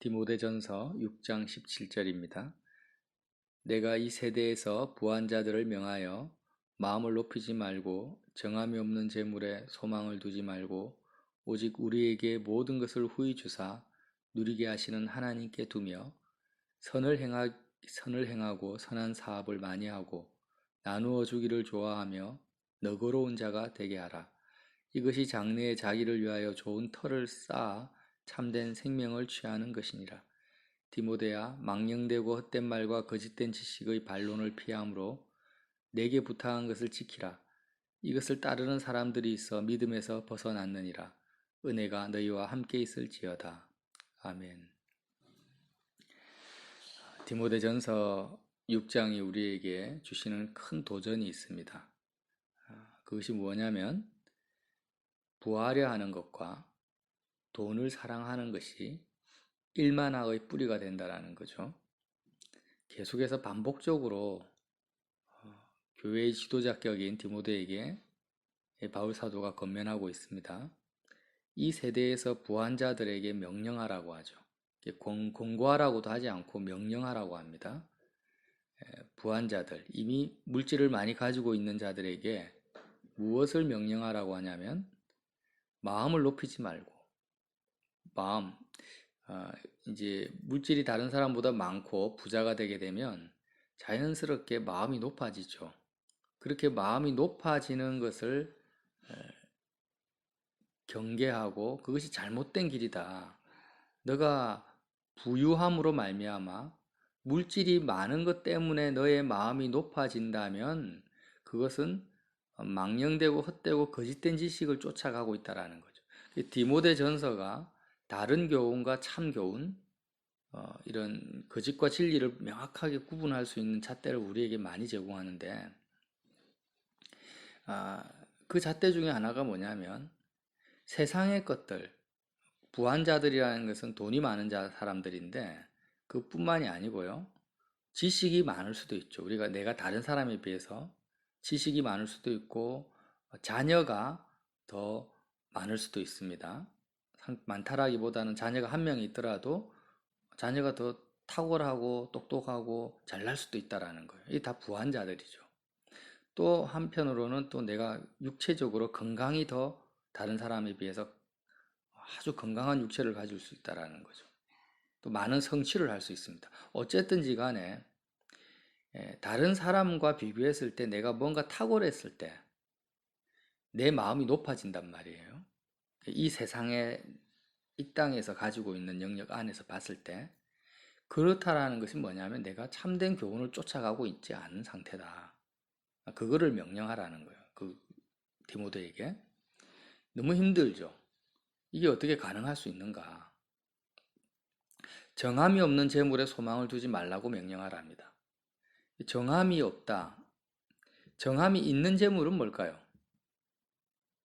디모데전서 6장 17절입니다. 내가 이 세대에서 부한 자들을 명하여 마음을 높이지 말고 정함이 없는 재물에 소망을 두지 말고 오직 우리에게 모든 것을 후히 주사 누리게 하시는 하나님께 두며 선을 행하고 선한 사업을 많이 하고 나누어 주기를 좋아하며 너그러운 자가 되게 하라. 이것이 장래에 자기를 위하여 좋은 터를 쌓아 참된 생명을 취하는 것이니라. 디모데야, 망령되고 헛된 말과 거짓된 지식의 반론을 피하므로 내게 부탁한 것을 지키라. 이것을 따르는 사람들이 있어 믿음에서 벗어났느니라. 은혜가 너희와 함께 있을지어다. 아멘. 디모데전서 6장이 우리에게 주시는 큰 도전이 있습니다. 그것이 뭐냐면 부하려 하는 것과 돈을 사랑하는 것이 일만학의 뿌리가 된다라는 거죠. 계속해서 반복적으로 교회의 지도자격인 디모데에게 바울 사도가 권면하고 있습니다. 이 세대에서 부한 자들에게 명령하라고 하죠. 권고하라고도 하지 않고 명령하라고 합니다. 부한 자들, 이미 물질을 많이 가지고 있는 자들에게 무엇을 명령하라고 하냐면 마음을 높이지 말고 이제 물질이 다른 사람보다 많고 부자가 되게 되면 자연스럽게 마음이 높아지죠. 그렇게 마음이 높아지는 것을 경계하고 그것이 잘못된 길이다. 너가 부유함으로 말미암아 물질이 많은 것 때문에 너의 마음이 높아진다면 그것은 망령되고 헛되고 거짓된 지식을 쫓아가고 있다라는 거죠. 디모데 전서가 다른 교훈과 참 교훈, 이런 거짓과 진리를 명확하게 구분할 수 있는 잣대를 우리에게 많이 제공하는데, 그 잣대 중에 하나가 뭐냐면 세상의 것들, 부한자들이라는 것은 돈이 많은 사람들인데 그뿐만이 아니고요. 지식이 많을 수도 있죠. 내가 다른 사람에 비해서 지식이 많을 수도 있고 자녀가 더 많을 수도 있습니다. 많다라기보다는 자녀가 한 명이 있더라도 자녀가 더 탁월하고 똑똑하고 잘날 수도 있다라는 거예요. 이게 다 부한자들이죠. 또 한편으로는 또 내가 육체적으로 건강이 더 다른 사람에 비해서 아주 건강한 육체를 가질 수 있다라는 거죠. 또 많은 성취를 할 수 있습니다. 어쨌든지 간에 다른 사람과 비교했을 때 내가 뭔가 탁월했을 때 내 마음이 높아진단 말이에요. 이 세상에 이 땅에서 가지고 있는 영역 안에서 봤을 때 그렇다라는 것이 뭐냐면 내가 참된 교훈을 쫓아가고 있지 않은 상태다. 그거를 명령하라는 거예요. 그 디모데에게. 너무 힘들죠. 이게 어떻게 가능할 수 있는가? 정함이 없는 재물에 소망을 두지 말라고 명령하랍니다. 정함이 없다. 정함이 있는 재물은 뭘까요?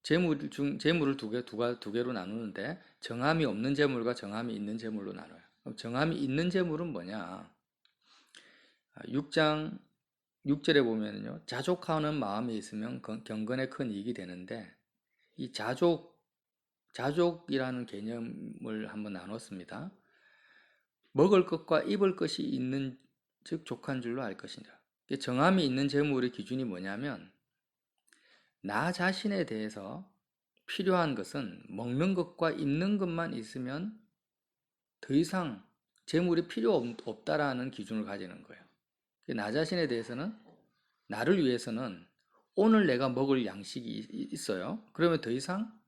재물을 두 개로 나누는데 정함이 없는 재물과 정함이 있는 재물로 나눠요. 그럼 정함이 있는 재물은 뭐냐? 6장 6절에 보면요. 자족하는 마음이 있으면 경건에 큰 이익이 되는데 이 자족이라는 개념을 한번 나눴습니다. 먹을 것과 입을 것이 있는 즉 족한 줄로 알 것이니라. 정함이 있는 재물의 기준이 뭐냐면 나 자신에 대해서 필요한 것은 먹는 것과 입는 것만 있으면 더 이상 재물이 필요 없다라는 기준을 가지는 거예요. 나 자신에 대해서는 나를 위해서는 오늘 내가 먹을 양식이 있어요. 그러면 더 이상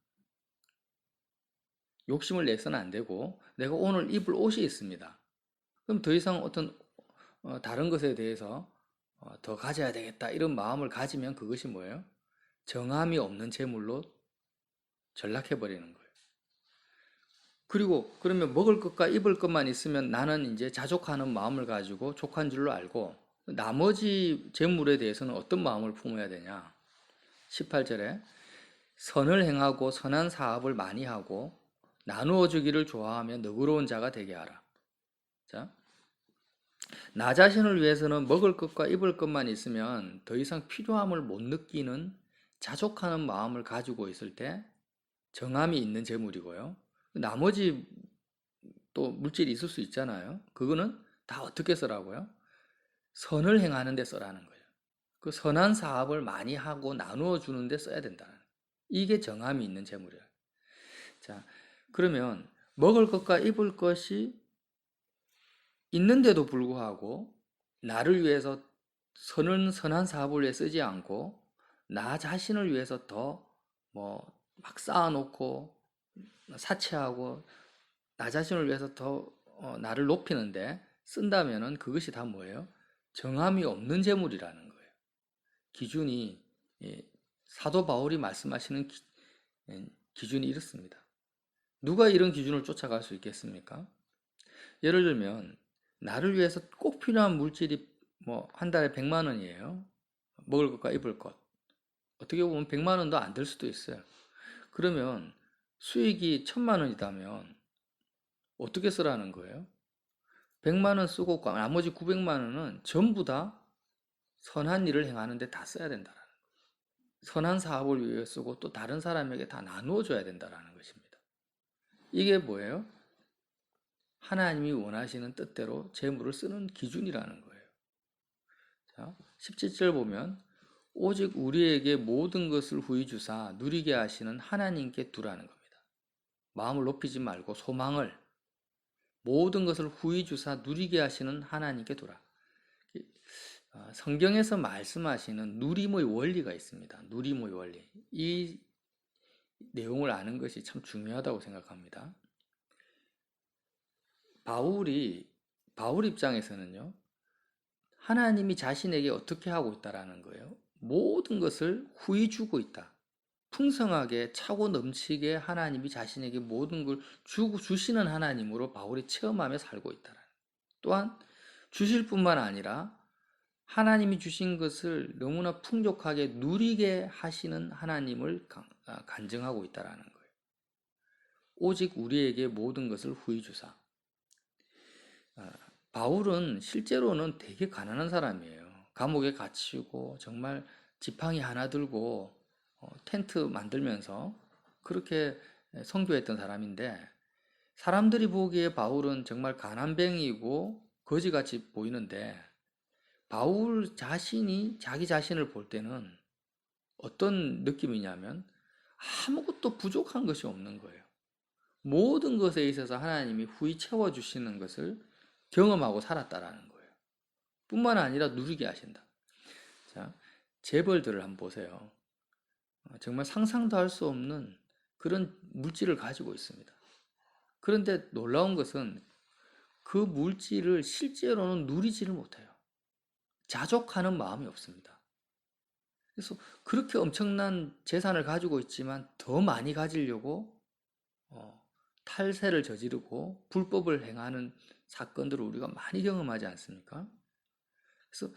욕심을 내서는 안 되고 내가 오늘 입을 옷이 있습니다. 그럼 더 이상 어떤 다른 것에 대해서 더 가져야 되겠다 이런 마음을 가지면 그것이 뭐예요? 정함이 없는 재물로 전락해버리는 거예요. 그리고 그러면 먹을 것과 입을 것만 있으면 나는 이제 자족하는 마음을 가지고 족한 줄로 알고 나머지 재물에 대해서는 어떤 마음을 품어야 되냐? 18절에 선을 행하고 선한 사업을 많이 하고 나누어 주기를 좋아하며 너그러운 자가 되게 하라. 자, 나 자신을 위해서는 먹을 것과 입을 것만 있으면 더 이상 필요함을 못 느끼는 자족하는 마음을 가지고 있을 때 정함이 있는 재물이고요. 나머지 또 물질이 있을 수 있잖아요. 그거는 다 어떻게 쓰라고요? 선을 행하는 데 써라는 거예요. 그 선한 사업을 많이 하고 나누어 주는 데 써야 된다. 이게 정함이 있는 재물이에요. 자, 그러면 먹을 것과 입을 것이 있는데도 불구하고 나를 위해서 선한 사업을 위해 쓰지 않고 나 자신을 위해서 더 뭐 막 쌓아놓고 사치하고 나 자신을 위해서 더 나를 높이는데 쓴다면은 그것이 다 뭐예요? 정함이 없는 재물이라는 거예요. 기준이 사도 바울이 말씀하시는 기준이 이렇습니다. 누가 이런 기준을 쫓아갈 수 있겠습니까? 예를 들면 나를 위해서 꼭 필요한 물질이 뭐 한 달에 100만 원이에요. 먹을 것과 입을 것. 어떻게 보면 100만 원도 안 될 수도 있어요. 그러면 수익이 1000만 원이다면 어떻게 쓰라는 거예요? 100만 원 쓰고 나머지 900만 원은 전부 다 선한 일을 행하는 데 다 써야 된다라는 거예요. 선한 사업을 위해 쓰고 또 다른 사람에게 다 나누어 줘야 된다라는 것입니다. 이게 뭐예요? 하나님이 원하시는 뜻대로 재물을 쓰는 기준이라는 거예요. 자, 17절 보면 오직 우리에게 모든 것을 후히 주사 누리게 하시는 하나님께 두라는 겁니다. 마음을 높이지 말고 소망을 모든 것을 후히 주사 누리게 하시는 하나님께 두라. 성경에서 말씀하시는 누림의 원리가 있습니다. 누림의 원리. 이 내용을 아는 것이 참 중요하다고 생각합니다. 바울 입장에서는요, 하나님이 자신에게 어떻게 하고 있다라는 거예요. 모든 것을 후히 주고 있다. 풍성하게 차고 넘치게 하나님이 자신에게 모든 걸 주시는 하나님으로 바울이 체험하며 살고 있다라는. 또한 주실 뿐만 아니라 하나님이 주신 것을 너무나 풍족하게 누리게 하시는 하나님을 간증하고 있다라는 거예요. 오직 우리에게 모든 것을 후히 주사. 바울은 실제로는 되게 가난한 사람이에요. 감옥에 갇히고 정말 지팡이 하나 들고 텐트 만들면서 그렇게 선교했던 사람인데 사람들이 보기에 바울은 정말 가난뱅이고 거지같이 보이는데 바울 자신이 자기 자신을 볼 때는 어떤 느낌이냐면 아무것도 부족한 것이 없는 거예요. 모든 것에 있어서 하나님이 후히 채워주시는 것을 경험하고 살았다라는 거예요. 뿐만 아니라 누리게 하신다. 자, 재벌들을 한번 보세요. 정말 상상도 할 수 없는 그런 물질을 가지고 있습니다. 그런데 놀라운 것은 그 물질을 실제로는 누리지를 못해요. 자족하는 마음이 없습니다. 그래서 그렇게 엄청난 재산을 가지고 있지만 더 많이 가지려고 탈세를 저지르고 불법을 행하는 사건들을 우리가 많이 경험하지 않습니까? 그래서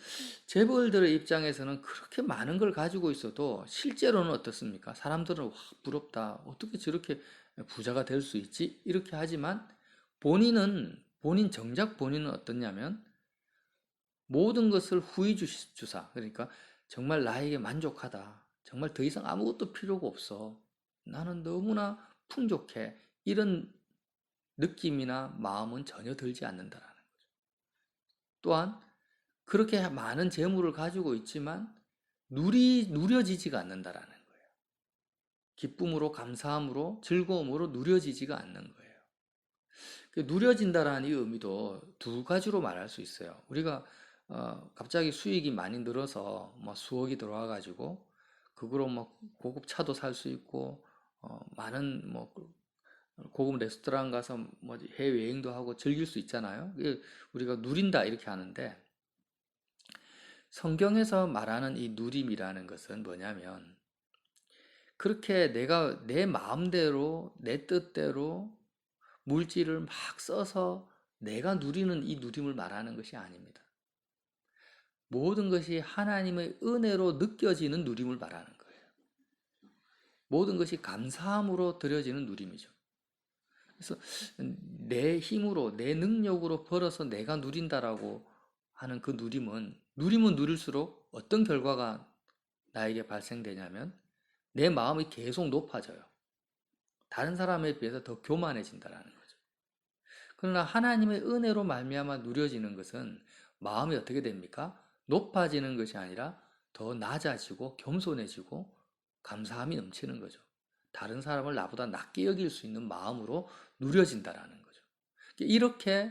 재벌들의 입장에서는 그렇게 많은 걸 가지고 있어도 실제로는 어떻습니까? 사람들은 와, 부럽다. 어떻게 저렇게 부자가 될 수 있지? 이렇게 하지만 정작 본인은 어떻냐면 모든 것을 후히 주사. 그러니까 정말 나에게 만족하다. 정말 더 이상 아무것도 필요가 없어. 나는 너무나 풍족해. 이런 느낌이나 마음은 전혀 들지 않는다라는 거죠. 또한 그렇게 많은 재물을 가지고 있지만 누려지지가 않는다라는 거예요. 기쁨으로, 감사함으로, 즐거움으로 누려지지가 않는 거예요. 누려진다라는 이 의미도 두 가지로 말할 수 있어요. 우리가 갑자기 수익이 많이 늘어서 뭐 수억이 들어와 가지고 그거로 뭐 고급 차도 살 수 있고 많은 뭐 고급 레스토랑 가서 뭐 해외 여행도 하고 즐길 수 있잖아요. 우리가 누린다 이렇게 하는데 성경에서 말하는 이 누림이라는 것은 뭐냐면 그렇게 내가 내 마음대로 내 뜻대로 물질을 막 써서 내가 누리는 이 누림을 말하는 것이 아닙니다. 모든 것이 하나님의 은혜로 느껴지는 누림을 말하는 거예요. 모든 것이 감사함으로 드려지는 누림이죠. 그래서 내 힘으로 내 능력으로 벌어서 내가 누린다라고 하는 그 누림은 누릴수록 어떤 결과가 나에게 발생되냐면 내 마음이 계속 높아져요. 다른 사람에 비해서 더 교만해진다라는 거죠. 그러나 하나님의 은혜로 말미암아 누려지는 것은 마음이 어떻게 됩니까? 높아지는 것이 아니라 더 낮아지고 겸손해지고 감사함이 넘치는 거죠. 다른 사람을 나보다 낮게 여길 수 있는 마음으로 누려진다라는 거죠. 이렇게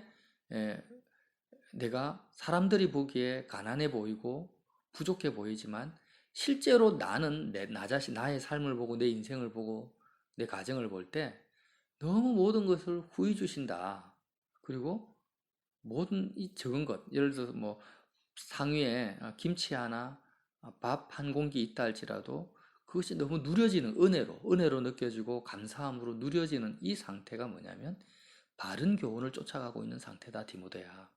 내가 사람들이 보기에 가난해 보이고 부족해 보이지만 실제로 나는 나 자신, 나의 삶을 보고 내 인생을 보고 내 가정을 볼 때 너무 모든 것을 후히 주신다. 그리고 모든 이 적은 것, 예를 들어서 뭐 상위에 김치 하나, 밥 한 공기 있다 할지라도 그것이 너무 누려지는 은혜로 느껴지고 감사함으로 누려지는 이 상태가 뭐냐면 바른 교훈을 쫓아가고 있는 상태다, 디모데야.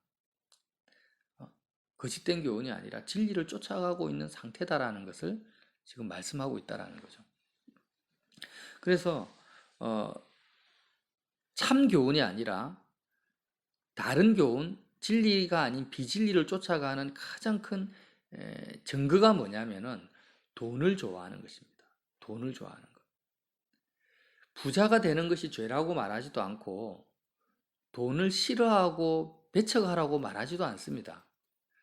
거짓된 교훈이 아니라 진리를 쫓아가고 있는 상태다라는 것을 지금 말씀하고 있다라는 거죠. 그래서 참 교훈이 아니라 다른 교훈, 진리가 아닌 비진리를 쫓아가는 가장 큰 증거가 뭐냐면은 돈을 좋아하는 것입니다. 돈을 좋아하는 것. 부자가 되는 것이 죄라고 말하지도 않고 돈을 싫어하고 배척하라고 말하지도 않습니다.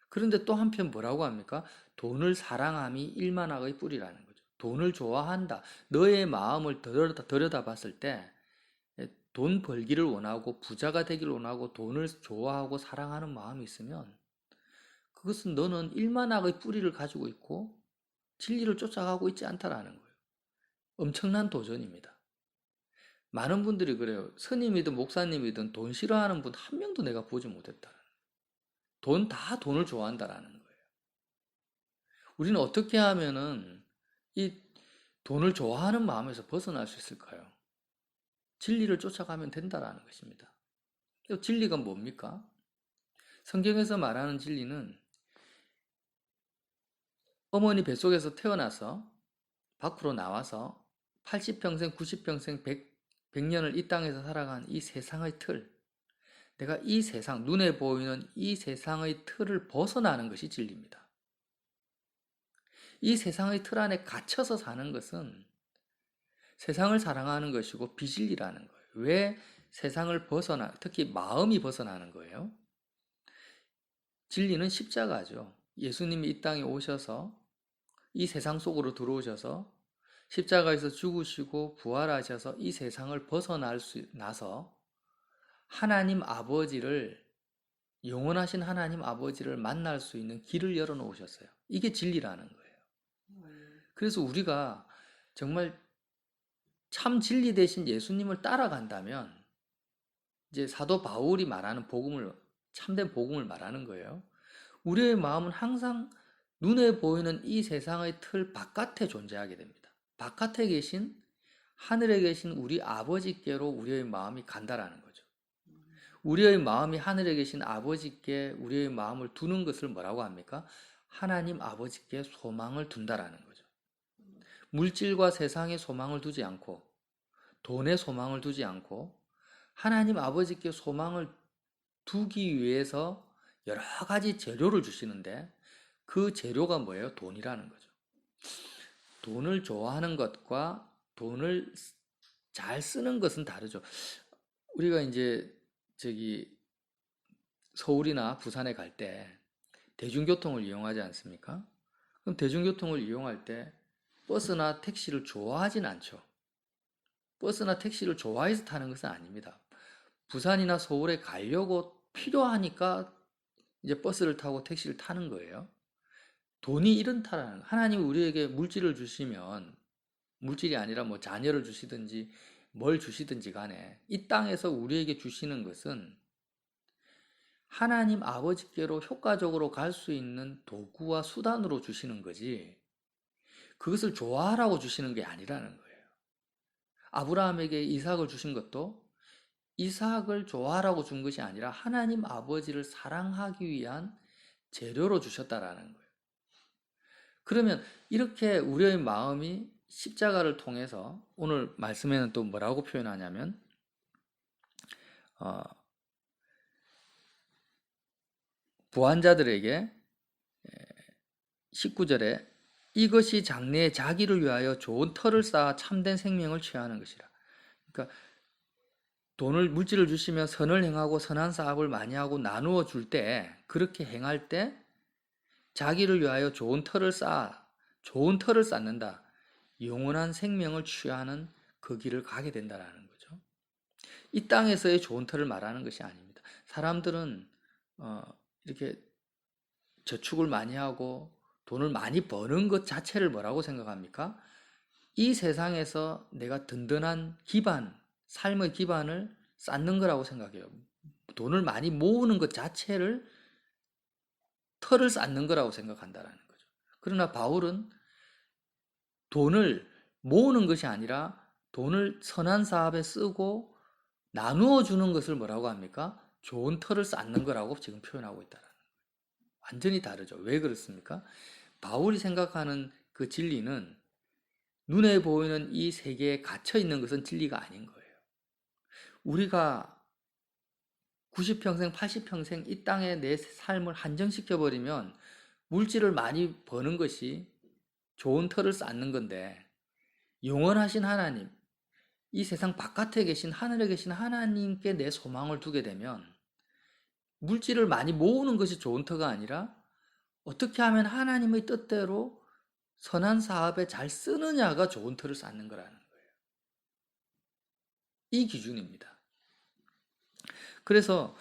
그런데 또 한편 뭐라고 합니까? 돈을 사랑함이 일만악의 뿌리라는 거죠. 돈을 좋아한다. 너의 마음을 들여다봤을 때 돈 벌기를 원하고 부자가 되기를 원하고 돈을 좋아하고 사랑하는 마음이 있으면 그것은 너는 일만악의 뿌리를 가지고 있고 진리를 쫓아가고 있지 않다라는 거예요. 엄청난 도전입니다. 많은 분들이 그래요. 스님이든 목사님이든 돈 싫어하는 분 한 명도 내가 보지 못했다. 다 돈을 좋아한다라는 거예요. 우리는 어떻게 하면은 이 돈을 좋아하는 마음에서 벗어날 수 있을까요? 진리를 쫓아가면 된다라는 것입니다. 진리가 뭡니까? 성경에서 말하는 진리는 어머니 뱃속에서 태어나서 밖으로 나와서 80평생, 90평생, 100년을 이 땅에서 살아간 이 세상의 틀, 내가 이 세상, 눈에 보이는 이 세상의 틀을 벗어나는 것이 진리입니다. 이 세상의 틀 안에 갇혀서 사는 것은 세상을 사랑하는 것이고 비진리라는 거예요. 왜 세상을 특히 마음이 벗어나는 거예요? 진리는 십자가죠. 예수님이 이 땅에 오셔서 이 세상 속으로 들어오셔서 십자가에서 죽으시고 부활하셔서 이 세상을 나서 하나님 아버지를, 영원하신 하나님 아버지를 만날 수 있는 길을 열어놓으셨어요. 이게 진리라는 거예요. 그래서 우리가 정말 참 진리 대신 예수님을 따라간다면 이제 사도 바울이 말하는 참된 복음을 말하는 거예요. 우리의 마음은 항상 눈에 보이는 이 세상의 틀 바깥에 존재하게 됩니다. 바깥에 계신, 하늘에 계신 우리 아버지께로 우리의 마음이 간다라는 거죠. 우리의 마음이 하늘에 계신 아버지께 우리의 마음을 두는 것을 뭐라고 합니까? 하나님 아버지께 소망을 둔다라는 거죠. 물질과 세상에 소망을 두지 않고 돈에 소망을 두지 않고 하나님 아버지께 소망을 두기 위해서 여러 가지 재료를 주시는데 그 재료가 뭐예요? 돈이라는 거죠. 돈을 좋아하는 것과 돈을 잘 쓰는 것은 다르죠. 우리가 이제 서울이나 부산에 갈 때 대중교통을 이용하지 않습니까? 그럼 대중교통을 이용할 때 버스나 택시를 좋아하진 않죠. 버스나 택시를 좋아해서 타는 것은 아닙니다. 부산이나 서울에 가려고 필요하니까 이제 버스를 타고 택시를 타는 거예요. 돈이 이런다라는, 하나님 우리에게 물질을 주시면, 물질이 아니라 뭐 자녀를 주시든지 뭘 주시든지 간에 이 땅에서 우리에게 주시는 것은 하나님 아버지께로 효과적으로 갈 수 있는 도구와 수단으로 주시는 거지 그것을 좋아하라고 주시는 게 아니라는 거예요. 아브라함에게 이삭을 주신 것도 이삭을 좋아하라고 준 것이 아니라 하나님 아버지를 사랑하기 위한 재료로 주셨다라는 거예요. 그러면 이렇게 우리의 마음이 십자가를 통해서 오늘 말씀에는 또 뭐라고 표현하냐면 '부한자들에게 19절에 이것이 장래에 자기를 위하여 좋은 터를 쌓아 참된 생명을 취하는 것이라.' 그러니까 물질을 주시면 선을 행하고 선한 사업을 많이 하고 나누어 줄 때, 그렇게 행할 때 자기를 위하여 좋은 터를 쌓는다. 영원한 생명을 취하는 그 길을 가게 된다라는 거죠. 이 땅에서의 좋은 터를 말하는 것이 아닙니다. 사람들은 이렇게 저축을 많이 하고 돈을 많이 버는 것 자체를 뭐라고 생각합니까? 이 세상에서 내가 든든한 기반, 삶의 기반을 쌓는 거라고 생각해요. 돈을 많이 모으는 것 자체를 터를 쌓는 거라고 생각한다라는 거죠. 그러나 바울은 돈을 모으는 것이 아니라 돈을 선한 사업에 쓰고 나누어 주는 것을 뭐라고 합니까? 좋은 터를 쌓는 거라고 지금 표현하고 있다는 거예요. 완전히 다르죠. 왜 그렇습니까? 바울이 생각하는 그 진리는 눈에 보이는 이 세계에 갇혀 있는 것은 진리가 아닌 거예요. 우리가 90평생, 80평생 이 땅에 내 삶을 한정시켜 버리면 물질을 많이 버는 것이 좋은 터를 쌓는 건데, 영원하신 하나님, 이 세상 바깥에 계신 하늘에 계신 하나님께 내 소망을 두게 되면 물질을 많이 모으는 것이 좋은 터가 아니라 어떻게 하면 하나님의 뜻대로 선한 사업에 잘 쓰느냐가 좋은 터를 쌓는 거라는 거예요. 이 기준입니다. 그래서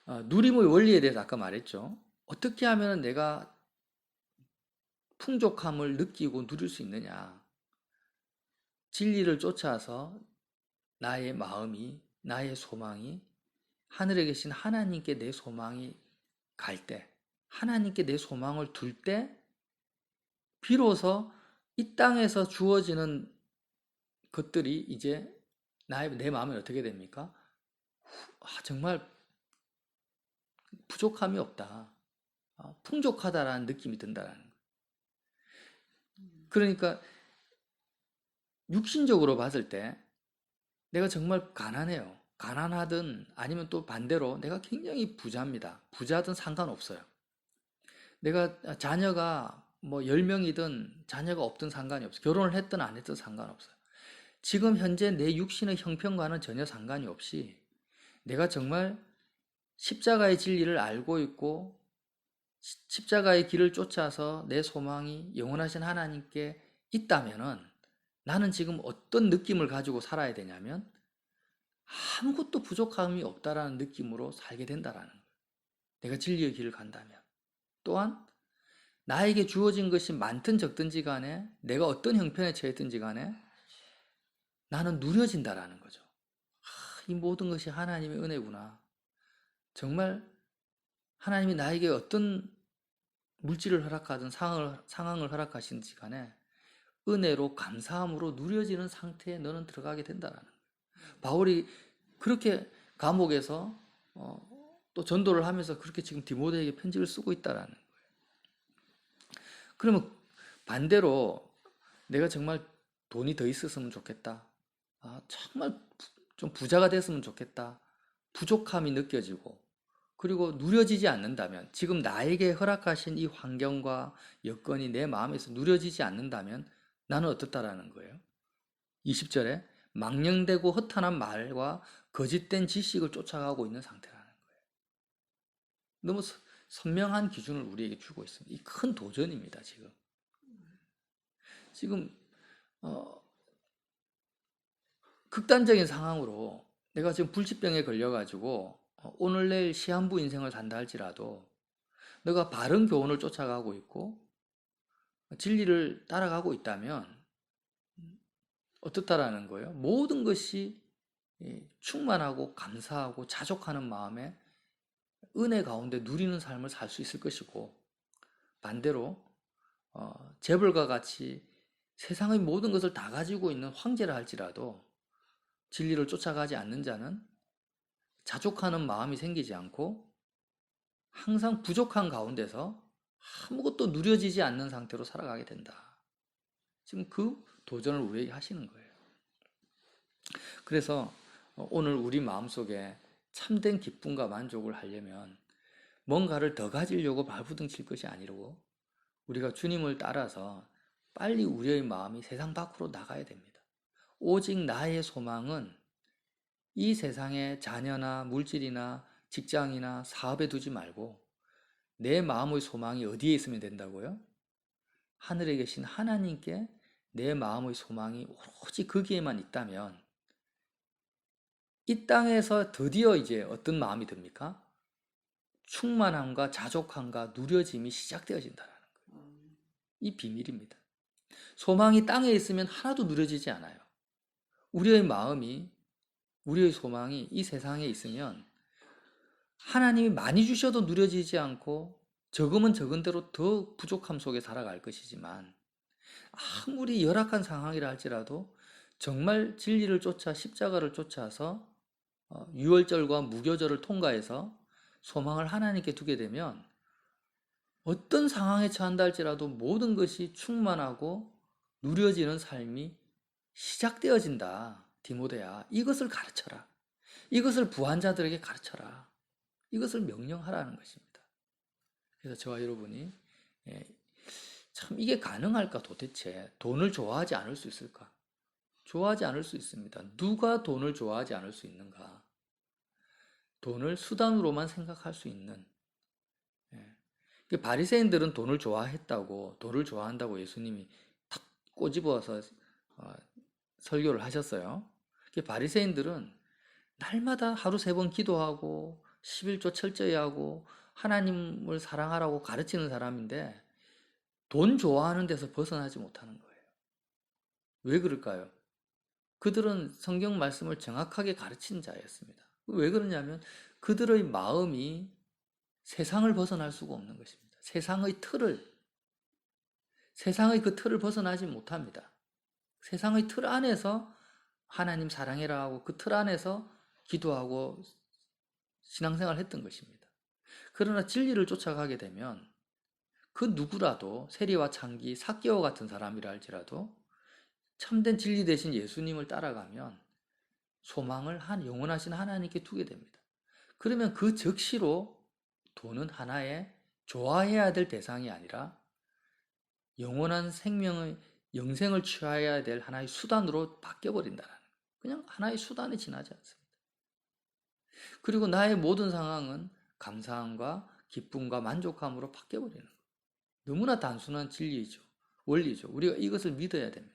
누림의 원리에 대해서 아까 말했죠. 어떻게 하면 내가 풍족함을 느끼고 누릴 수 있느냐. 진리를 쫓아서 나의 마음이, 나의 소망이 하늘에 계신 하나님께 내 소망이 갈 때, 하나님께 내 소망을 둘 때, 비로소 이 땅에서 주어지는 것들이 이제 내 마음에 어떻게 됩니까? 정말 부족함이 없다. 풍족하다라는 느낌이 든다라는 거예요. 그러니까 육신적으로 봤을 때 내가 정말 가난해요. 가난하든 아니면 또 반대로 내가 굉장히 부자입니다. 부자든 상관없어요. 내가 자녀가 뭐 10명이든 자녀가 없든 상관이 없어요. 결혼을 했든 안 했든 상관없어요. 지금 현재 내 육신의 형편과는 전혀 상관이 없이 내가 정말 십자가의 진리를 알고 있고 십자가의 길을 쫓아서 내 소망이 영원하신 하나님께 있다면은 나는 지금 어떤 느낌을 가지고 살아야 되냐면 아무것도 부족함이 없다라는 느낌으로 살게 된다라는 거예요. 내가 진리의 길을 간다면. 또한 나에게 주어진 것이 많든 적든지 간에 내가 어떤 형편에 처했든지 간에 나는 누려진다라는 거죠. 이 모든 것이 하나님의 은혜구나. 정말 하나님이 나에게 어떤 물질을 허락하든 상황을 허락하시든지 간에 은혜로 감사함으로 누려지는 상태에 너는 들어가게 된다라는 거예요. 바울이 그렇게 감옥에서 또 전도를 하면서 그렇게 지금 디모데에게 편지를 쓰고 있다라는 거예요. 그러면 반대로 내가 정말 돈이 더 있었으면 좋겠다. 정말 좀 부자가 됐으면 좋겠다. 부족함이 느껴지고 그리고 누려지지 않는다면 지금 나에게 허락하신 이 환경과 여건이 내 마음에서 누려지지 않는다면 나는 어떻다라는 거예요? 20절에 망령되고 허탄한 말과 거짓된 지식을 쫓아가고 있는 상태라는 거예요. 너무 선명한 기준을 우리에게 주고 있습니다. 이 큰 도전입니다, 지금. 지금 극단적인 상황으로 내가 지금 불치병에 걸려가지고 오늘 내일 시한부 인생을 산다 할지라도 너가 바른 교훈을 쫓아가고 있고 진리를 따라가고 있다면 어떻다라는 거예요? 모든 것이 충만하고 감사하고 자족하는 마음에 은혜 가운데 누리는 삶을 살 수 있을 것이고 반대로 재벌과 같이 세상의 모든 것을 다 가지고 있는 황제라 할지라도 진리를 쫓아가지 않는 자는 자족하는 마음이 생기지 않고 항상 부족한 가운데서 아무것도 누려지지 않는 상태로 살아가게 된다. 지금 그 도전을 우리에게 하시는 거예요. 그래서 오늘 우리 마음속에 참된 기쁨과 만족을 하려면 뭔가를 더 가지려고 발부둥칠 것이 아니고 우리가 주님을 따라서 빨리 우리의 마음이 세상 밖으로 나가야 됩니다. 오직 나의 소망은 이 세상에 자녀나 물질이나 직장이나 사업에 두지 말고 내 마음의 소망이 어디에 있으면 된다고요? 하늘에 계신 하나님께 내 마음의 소망이 오로지 거기에만 있다면 이 땅에서 드디어 이제 어떤 마음이 듭니까? 충만함과 자족함과 누려짐이 시작되어진다는 거예요. 이 비밀입니다. 소망이 땅에 있으면 하나도 누려지지 않아요. 우리의 마음이, 우리의 소망이 이 세상에 있으면 하나님이 많이 주셔도 누려지지 않고 적으면 적은 대로 더 부족함 속에 살아갈 것이지만 아무리 열악한 상황이라 할지라도 정말 진리를 쫓아 십자가를 쫓아서 유월절과 무교절을 통과해서 소망을 하나님께 두게 되면 어떤 상황에 처한다 할지라도 모든 것이 충만하고 누려지는 삶이 시작되어진다. 디모데야, 이것을 가르쳐라. 이것을 부한자들에게 가르쳐라. 이것을 명령하라는 것입니다. 그래서 저와 여러분이 예, 참 이게 가능할까 도대체? 돈을 좋아하지 않을 수 있을까? 좋아하지 않을 수 있습니다. 누가 돈을 좋아하지 않을 수 있는가? 돈을 수단으로만 생각할 수 있는 바리새인들은 돈을 좋아했다고 돈을 좋아한다고 예수님이 탁 꼬집어서 어, 설교를 하셨어요. 바리새인들은 날마다 하루 3번 기도하고 11조 철저히 하고 하나님을 사랑하라고 가르치는 사람인데 돈 좋아하는 데서 벗어나지 못하는 거예요. 왜 그럴까요? 그들은 성경 말씀을 정확하게 가르치는 자였습니다. 왜 그러냐면 그들의 마음이 세상을 벗어날 수가 없는 것입니다. 세상의 그 틀을 벗어나지 못합니다. 세상의 틀 안에서 하나님 사랑해라 하고 그 틀 안에서 기도하고 신앙생활 했던 것입니다. 그러나 진리를 쫓아가게 되면 그 누구라도 세리와 창기, 삭개오 같은 사람이라 할지라도 참된 진리 대신 예수님을 따라가면 소망을 영원하신 하나님께 두게 됩니다. 그러면 그 즉시로 돈은 하나의 좋아해야 될 대상이 아니라 영원한 생명의 영생을 취하여야 될 하나의 수단으로 바뀌어버린다는 거예요. 그냥 하나의 수단에 지나지 않습니다. 그리고 나의 모든 상황은 감사함과 기쁨과 만족함으로 바뀌어버리는 거예요. 너무나 단순한 진리죠. 원리죠. 우리가 이것을 믿어야 됩니다.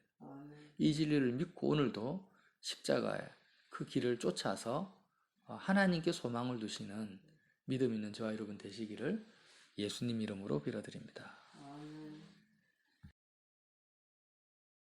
이 진리를 믿고 오늘도 십자가의 그 길을 쫓아서 하나님께 소망을 두시는 믿음 있는 저와 여러분 되시기를 예수님 이름으로 빌어드립니다.